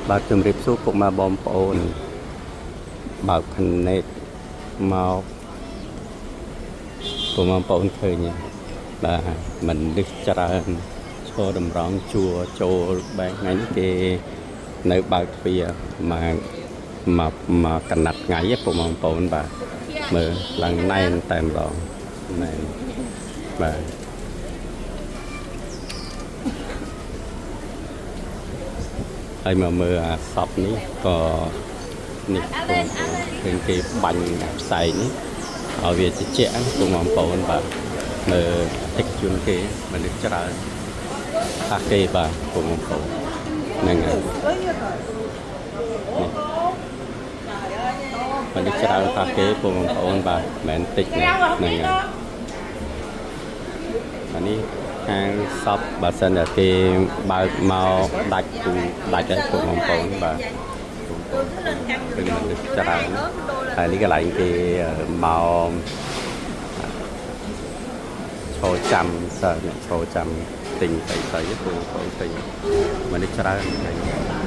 បាទជំរាបសួរពុកម៉ែបងប្អូនបើកភ្នែកមកពុកម៉ែបងប្អូនឃើញបាទមិនលឹះច្រើនឈរតម្រង់ជួរចូលបែកថ្ងៃនេះគេនៅបើកទ្វារមកកណាត់ថ្ងៃពុកម៉ែបងប្អូនបាទមើលឡើងណែនតែម្ដងណែនបាទហើយមកមើលអាសពនេះក៏នេះឃើញគេបាញ់ផ្សែងនេះឲ្យវាជជែកពុកបងប្អូនបាទមើលតិចជូនគេមនុស្សច្រើនថាគេបាទពុកបងប្អូនហ្នឹងហើយមនុស្សច្រើនថាគេពុកបងប្អូនបាទមិនមែនតិចហ្នឹងហើយអានេះខាងសពបើសិនតែគេបើកមកដាច់ទូដាច់ហើយពុកបងប្អូនបាទគឺមនុស្សច្រើនហើយនេះកន្លែងគេមកឈរចាំសិនឈរចាំទិញស្អីពុកបងប្អូនទិញមនុស្សច្រើនហ្នឹង